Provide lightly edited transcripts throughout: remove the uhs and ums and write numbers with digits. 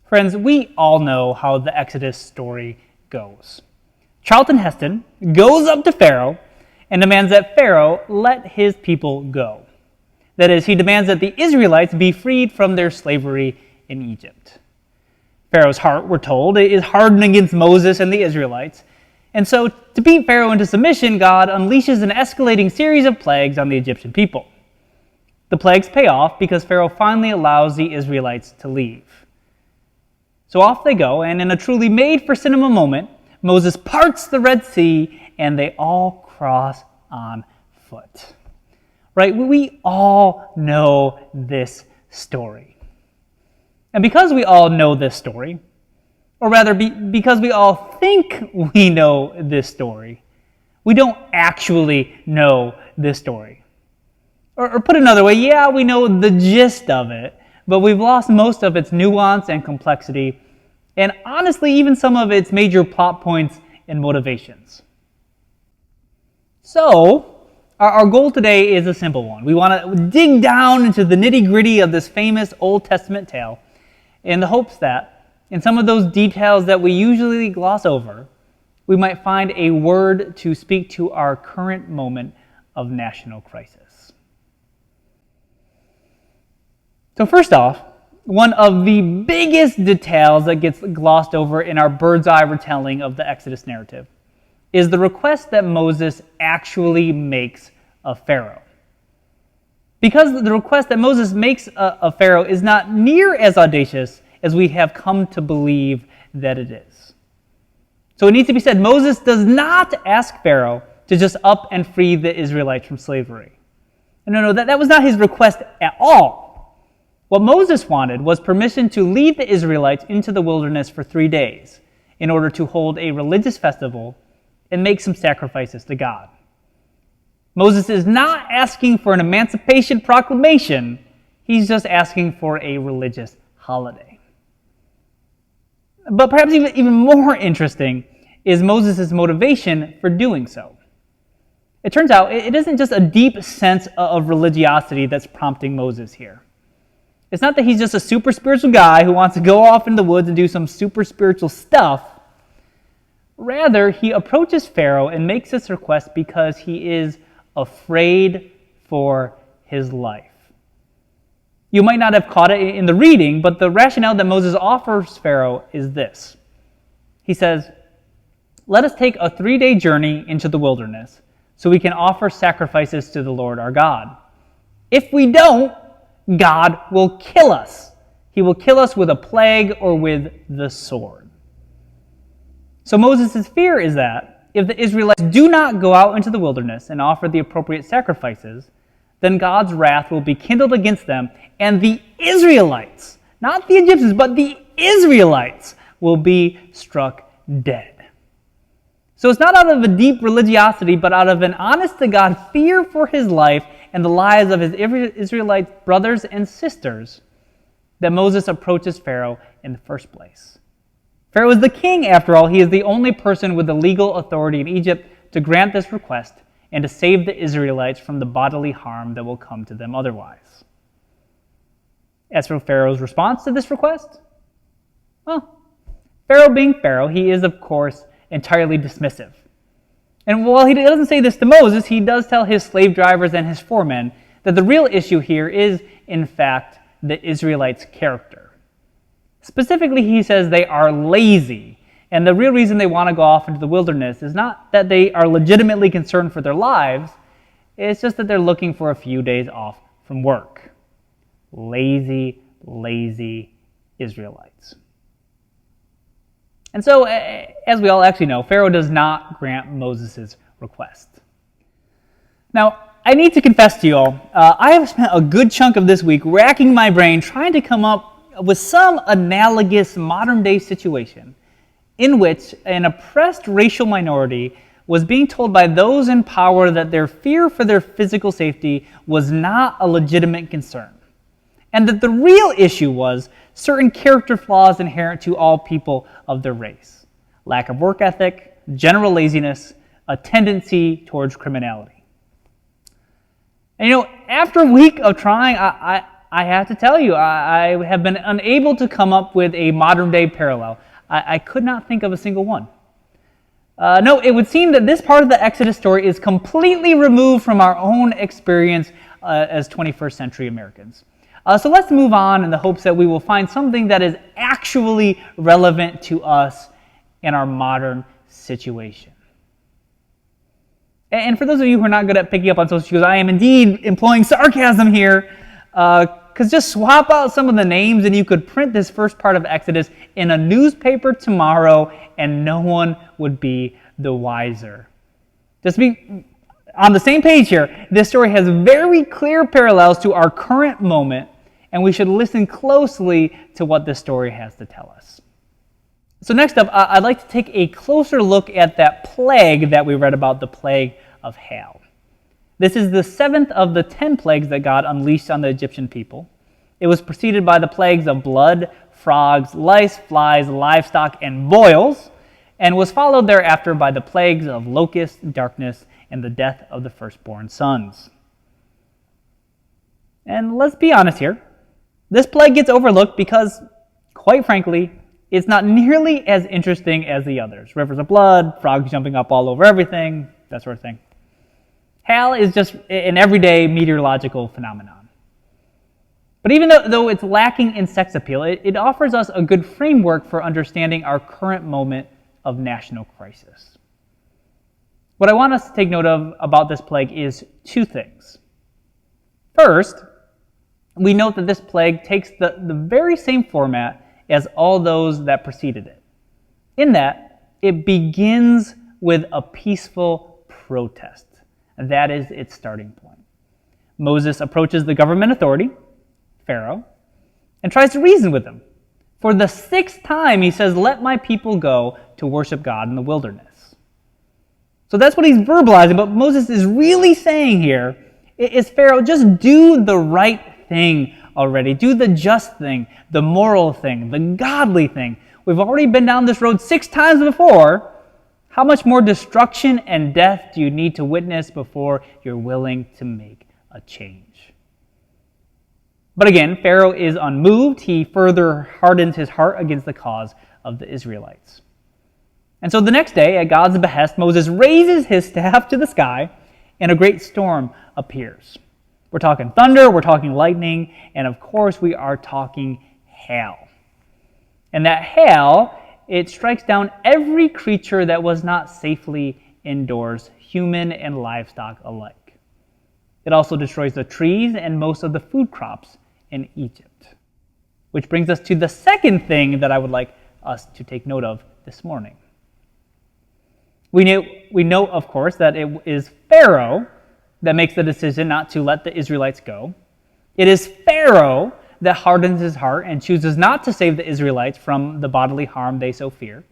Friends, we all know how the Exodus story goes. Charlton Heston goes up to Pharaoh and demands that Pharaoh let his people go. That is, he demands that the Israelites be freed from their slavery in Egypt. Pharaoh's heart, we're told, is hardened against Moses and the Israelites. And so, to beat Pharaoh into submission, God unleashes an escalating series of plagues on the Egyptian people. The plagues pay off because Pharaoh finally allows the Israelites to leave. So off they go, and in a truly made-for-cinema moment, Moses parts the Red Sea, and they all cross on foot. Right? We all know this story. And because we all know this story, or rather because we all think we know this story, we don't actually know this story. Or put another way, yeah, we know the gist of it, but we've lost most of its nuance and complexity, and honestly, even some of its major plot points and motivations. So, our goal today is a simple one. We want to dig down into the nitty-gritty of this famous Old Testament tale in the hopes that, in some of those details that we usually gloss over, we might find a word to speak to our current moment of national crisis. So first off, one of the biggest details that gets glossed over in our bird's eye retelling of the Exodus narrative is the request that Moses actually makes of Pharaoh. Because the request that Moses makes of Pharaoh is not near as audacious as we have come to believe that it is. So it needs to be said, Moses does not ask Pharaoh to just up and free the Israelites from slavery. No, that was not his request at all. What Moses wanted was permission to lead the Israelites into the wilderness for 3 days in order to hold a religious festival and make some sacrifices to God. Moses is not asking for an emancipation proclamation, he's just asking for a religious holiday. But perhaps even more interesting is Moses' motivation for doing so. It turns out it isn't just a deep sense of religiosity that's prompting Moses here. It's not that he's just a super spiritual guy who wants to go off in the woods and do some super spiritual stuff. Rather, he approaches Pharaoh and makes this request because he is afraid for his life. You might not have caught it in the reading, but the rationale that Moses offers Pharaoh is this. He says, "Let us take a 3-day journey into the wilderness so we can offer sacrifices to the Lord our God. If we don't, God will kill us. He will kill us with a plague or with the sword." So Moses' fear is that if the Israelites do not go out into the wilderness and offer the appropriate sacrifices, then God's wrath will be kindled against them, and the Israelites, not the Egyptians, but the Israelites, will be struck dead. So it's not out of a deep religiosity, but out of an honest-to-God fear for his life and the lives of his Israelite brothers and sisters that Moses approaches Pharaoh in the first place. Pharaoh is the king, after all. He is the only person with the legal authority in Egypt to grant this request and to save the Israelites from the bodily harm that will come to them otherwise. As for Pharaoh's response to this request, well, Pharaoh being Pharaoh, he is, of course, entirely dismissive. And while he doesn't say this to Moses, he does tell his slave drivers and his foremen that the real issue here is, in fact, the Israelites' character. Specifically, he says they are lazy, and the real reason they want to go off into the wilderness is not that they are legitimately concerned for their lives, it's just that they're looking for a few days off from work. Lazy Israelites. And so, as we all actually know, Pharaoh does not grant Moses' request. Now, I need to confess to you all, I have spent a good chunk of this week racking my brain trying to come up with some analogous modern-day situation in which an oppressed racial minority was being told by those in power that their fear for their physical safety was not a legitimate concern, and that the real issue was certain character flaws inherent to all people of their race: lack of work ethic, general laziness, a tendency towards criminality. And after a week of trying, I have to tell you, I have been unable to come up with a modern-day parallel. I could not think of a single one. No, it would seem that this part of the Exodus story is completely removed from our own experience as 21st century Americans. So let's move on in the hopes that we will find something that is actually relevant to us in our modern situation. And for those of you who are not good at picking up on social cues, I am indeed employing sarcasm here, because just swap out some of the names and you could print this first part of Exodus in a newspaper tomorrow and no one would be the wiser. Just be on the same page here. This story has very clear parallels to our current moment, and we should listen closely to what this story has to tell us. So next up, I'd like to take a closer look at that plague that we read about, the plague of hail. This is the 7th of the 10 plagues that God unleashed on the Egyptian people. It was preceded by the plagues of blood, frogs, lice, flies, livestock, and boils, and was followed thereafter by the plagues of locusts, darkness, and the death of the firstborn sons. And let's be honest here, this plague gets overlooked because, quite frankly, it's not nearly as interesting as the others. Rivers of blood, frogs jumping up all over everything, that sort of thing. Hail is just an everyday meteorological phenomenon. But even though it's lacking in sex appeal, it offers us a good framework for understanding our current moment of national crisis. What I want us to take note of about this plague is two things. First, we note that this plague takes the very same format as all those that preceded it, in that it begins with a peaceful protest. That is its starting point. Moses approaches the government authority, Pharaoh, and tries to reason with him. For the 6th time, he says, "Let my people go to worship God in the wilderness." So that's what he's verbalizing, but Moses is really saying here is, Pharaoh, just do the right thing already. Do the just thing, the moral thing, the godly thing. We've already been down this road 6 times before. How much more destruction and death do you need to witness before you're willing to make a change? But again, Pharaoh is unmoved. He further hardens his heart against the cause of the Israelites. And so the next day, at God's behest, Moses raises his staff to the sky, and a great storm appears. We're talking thunder, we're talking lightning, and of course we are talking hail. And that hail, it strikes down every creature that was not safely indoors, human and livestock alike. It also destroys the trees and most of the food crops in Egypt. Which brings us to the second thing that I would like us to take note of this morning. We know, of course, that it is Pharaoh that makes the decision not to let the Israelites go. It is Pharaoh that hardens his heart and chooses not to save the Israelites from the bodily harm they so fear.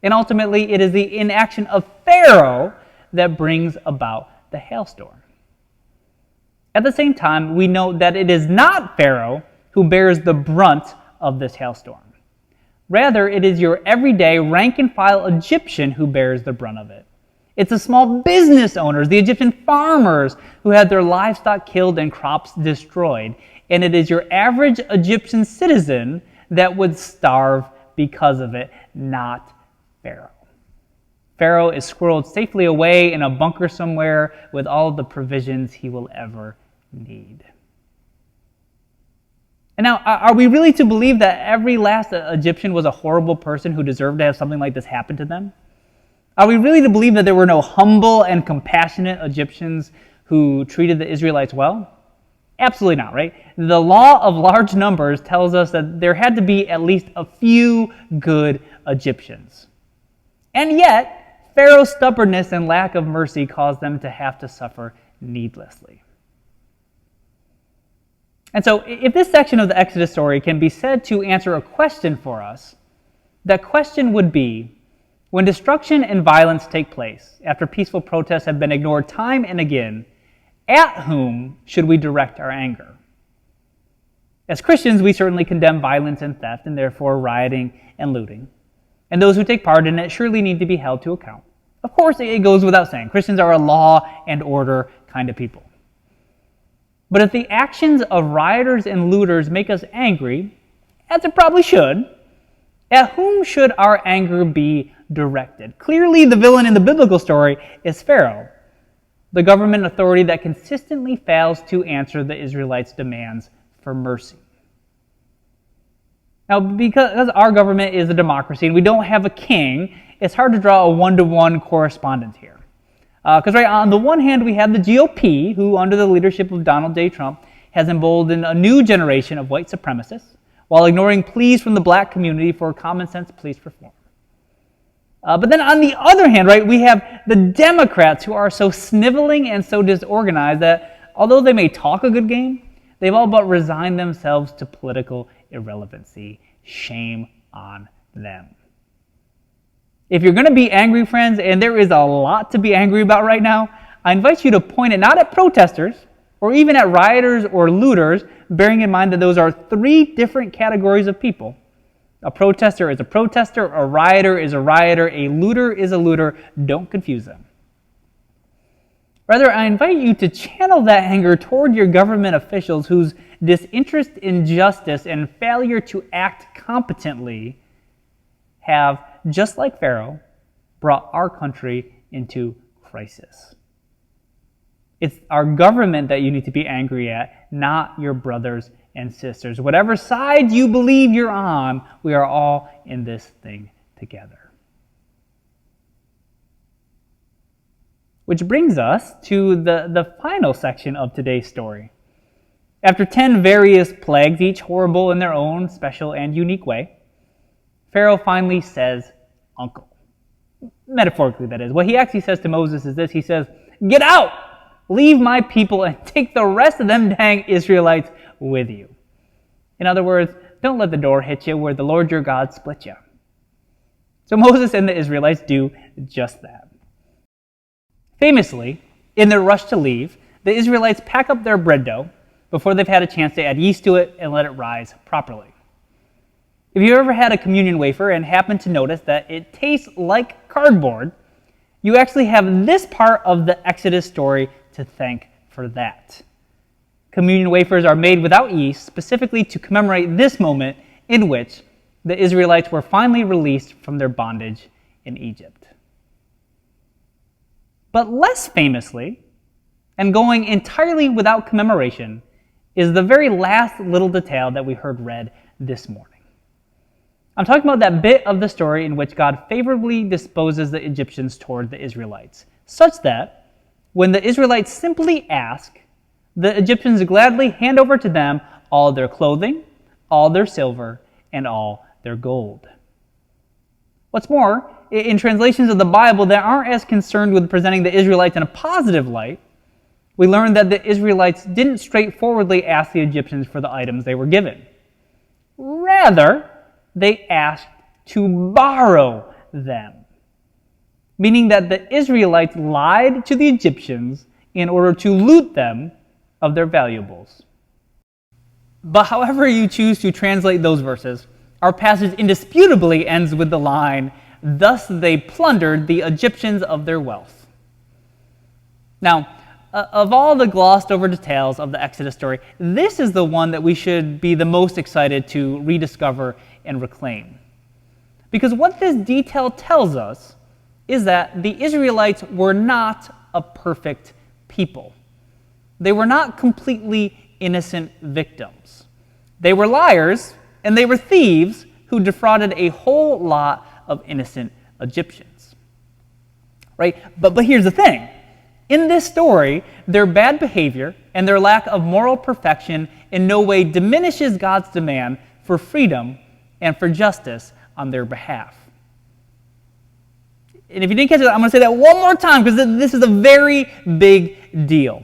And ultimately, it is the inaction of Pharaoh that brings about the hailstorm. At the same time, we know that it is not Pharaoh who bears the brunt of this hailstorm. Rather, it is your everyday rank-and-file Egyptian who bears the brunt of it. It's the small business owners, the Egyptian farmers who had their livestock killed and crops destroyed. And it is your average Egyptian citizen that would starve because of it, not Pharaoh. Pharaoh is squirreled safely away in a bunker somewhere with all the provisions he will ever need. And now, are we really to believe that every last Egyptian was a horrible person who deserved to have something like this happen to them? Are we really to believe that there were no humble and compassionate Egyptians who treated the Israelites well? Absolutely not, right? The law of large numbers tells us that there had to be at least a few good Egyptians. And yet, Pharaoh's stubbornness and lack of mercy caused them to have to suffer needlessly. And so, if this section of the Exodus story can be said to answer a question for us, that question would be, when destruction and violence take place, after peaceful protests have been ignored time and again, at whom should we direct our anger? As Christians, we certainly condemn violence and theft, and therefore rioting and looting. And those who take part in it surely need to be held to account. Of course, it goes without saying, Christians are a law and order kind of people. But if the actions of rioters and looters make us angry, as it probably should, at whom should our anger be directed? Clearly, the villain in the biblical story is Pharaoh, the government authority that consistently fails to answer the Israelites' demands for mercy. Now, because our government is a democracy and we don't have a king, it's hard to draw a one-to-one correspondence here. Because on the one hand, we have the GOP, who under the leadership of Donald J. Trump has emboldened a new generation of white supremacists while ignoring pleas from the black community for common sense police reform. But then on the other hand, we have the Democrats who are so sniveling and so disorganized that although they may talk a good game, they've all but resigned themselves to political irrelevancy. Shame on them. If you're going to be angry, friends, and there is a lot to be angry about right now, I invite you to point it not at protesters or even at rioters or looters, bearing in mind that those are three different categories of people. A protester is a protester, a rioter is a rioter, a looter is a looter. Don't confuse them. Rather, I invite you to channel that anger toward your government officials whose disinterest in justice and failure to act competently have, just like Pharaoh, brought our country into crisis. It's our government that you need to be angry at, not your brothers and sisters. Whatever side you believe you're on, we are all in this thing together. Which brings us to the final section of today's story. After 10 various plagues, each horrible in their own special and unique way, Pharaoh finally says, uncle. Metaphorically, that is. What he actually says to Moses is this. He says, get out! Leave my people and take the rest of them dang Israelites with you. In other words, don't let the door hit you where the Lord your God split you. So Moses and the Israelites do just that. Famously, in their rush to leave, the Israelites pack up their bread dough before they've had a chance to add yeast to it and let it rise properly. If you've ever had a communion wafer and happen to notice that it tastes like cardboard, you actually have this part of the Exodus story to thank for that. Communion wafers are made without yeast specifically to commemorate this moment in which the Israelites were finally released from their bondage in Egypt. But less famously, and going entirely without commemoration, is the very last little detail that we heard read this morning. I'm talking about that bit of the story in which God favorably disposes the Egyptians toward the Israelites, such that when the Israelites simply ask, the Egyptians gladly hand over to them all their clothing, all their silver, and all their gold. What's more, in translations of the Bible that aren't as concerned with presenting the Israelites in a positive light, we learn that the Israelites didn't straightforwardly ask the Egyptians for the items they were given. Rather, they asked to borrow them, meaning that the Israelites lied to the Egyptians in order to loot them of their valuables. But however you choose to translate those verses, our passage indisputably ends with the line, "Thus they plundered the Egyptians of their wealth." Now, of all the glossed over details of the Exodus story, this is the one that we should be the most excited to rediscover and reclaim. Because what this detail tells us is that the Israelites were not a perfect people. They were not completely innocent victims. They were liars and they were thieves who defrauded a whole lot of innocent Egyptians. Right? But here's the thing. In this story, their bad behavior and their lack of moral perfection in no way diminishes God's demand for freedom and for justice on their behalf. And if you didn't catch it, I'm going to say that one more time because this is a very big deal.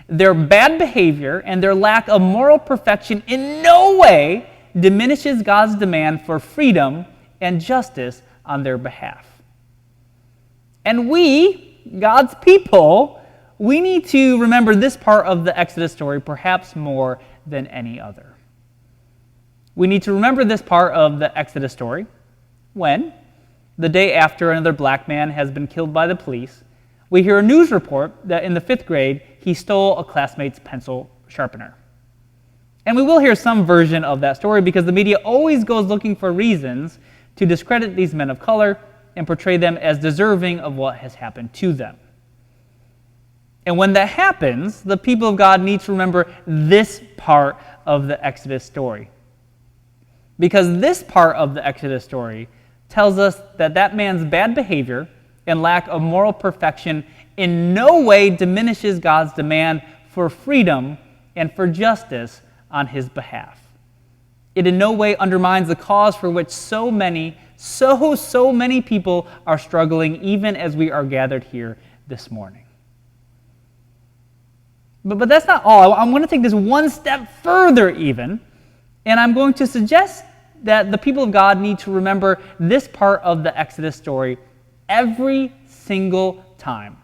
Their bad behavior and their lack of moral perfection in no way diminishes God's demand for freedom and justice on their behalf. And we, God's people, we need to remember this part of the Exodus story perhaps more than any other. We need to remember this part of the Exodus story when, the day after another black man has been killed by the police, we hear a news report that in the 5th grade, he stole a classmate's pencil sharpener. And we will hear some version of that story because the media always goes looking for reasons to discredit these men of color and portray them as deserving of what has happened to them. And when that happens, the people of God need to remember this part of the Exodus story. Because this part of the Exodus story tells us that that man's bad behavior and lack of moral perfection in no way diminishes God's demand for freedom and for justice on his behalf. It in no way undermines the cause for which so many people are struggling, even as we are gathered here this morning. But that's not all. I'm going to take this one step further even, and I'm going to suggest that the people of God need to remember this part of the Exodus story every single time.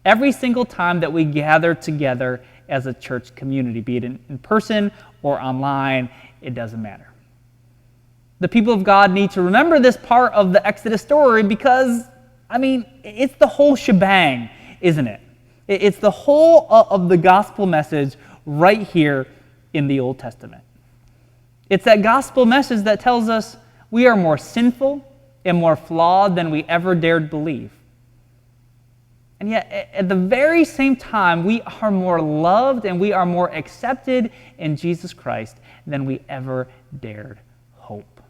Every single time that we gather together as a church community, be it in person or online, it doesn't matter. The people of God need to remember this part of the Exodus story because, it's the whole shebang, isn't it? It's the whole of the gospel message right here in the Old Testament. It's that gospel message that tells us we are more sinful and more flawed than we ever dared believe. And yet, at the very same time, we are more loved and we are more accepted in Jesus Christ than we ever dared hope.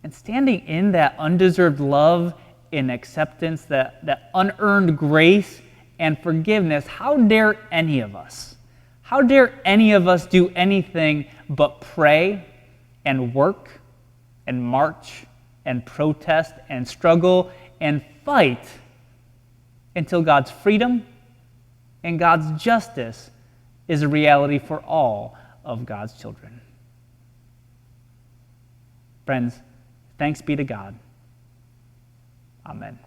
And standing in that undeserved love and acceptance, that unearned grace and forgiveness, how dare any of us? How dare any of us do anything but pray and work and march and protest and struggle and fight until God's freedom and God's justice is a reality for all of God's children. Friends, thanks be to God. Amen.